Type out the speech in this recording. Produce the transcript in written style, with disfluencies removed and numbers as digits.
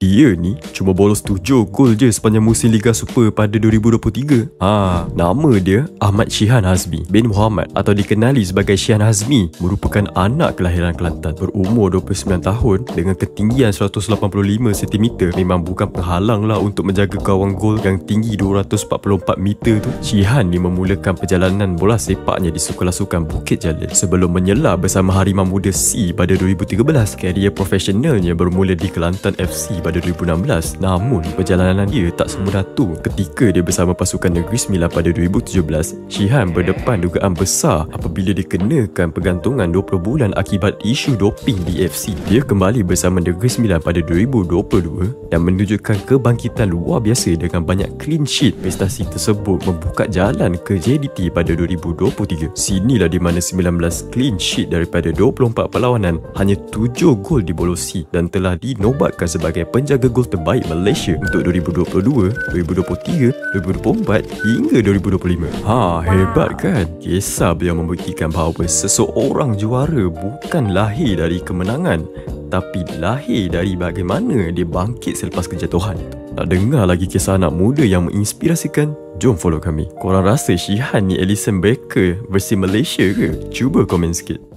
Dia ni cuma bolos 7 gol je sepanjang musim Liga Super pada 2023. Nama dia Ahmad Shihan Hazmi bin Muhammad atau dikenali sebagai Shihan Hazmi, merupakan anak kelahiran Kelantan, berumur 29 tahun dengan ketinggian 185 cm. Memang bukan penghalang lah untuk menjaga gawang gol yang tinggi 244 meter tu. Shihan ni memulakan perjalanan bola sepaknya di Sekolah Sukan Bukit Jalil sebelum menyela bersama Harimau Muda C pada 2013. Karier profesionalnya bermula di Kelantan FC pada 2016. Namun perjalanan dia tak semudah tu. Ketika dia bersama pasukan Negeri Sembilan pada 2017, Shihan berdepan dugaan besar apabila dikenakan pergantungan 20 bulan akibat isu doping di FC. Dia kembali bersama Negeri Sembilan pada 2022 dan menunjukkan kebangkitan luar biasa dengan banyak clean sheet. Prestasi tersebut membuka jalan ke JDT pada 2023. Sinilah di mana 19 clean sheet daripada 24 perlawanan, hanya 7 gol dibolosi dan telah dinobatkan sebagai penjaga gol terbaik Malaysia untuk 2022, 2023, 2024 hingga 2025. Hebat kan? Kisah beliau membuktikan bahawa seseorang juara bukan lahir dari kemenangan, tapi lahir dari bagaimana dia bangkit selepas kejatuhan. Nak dengar lagi kisah anak muda yang menginspirasikan? Jom follow kami. Korang rasa Shihan ni Alisson Becker versi Malaysia ke? Cuba komen sikit.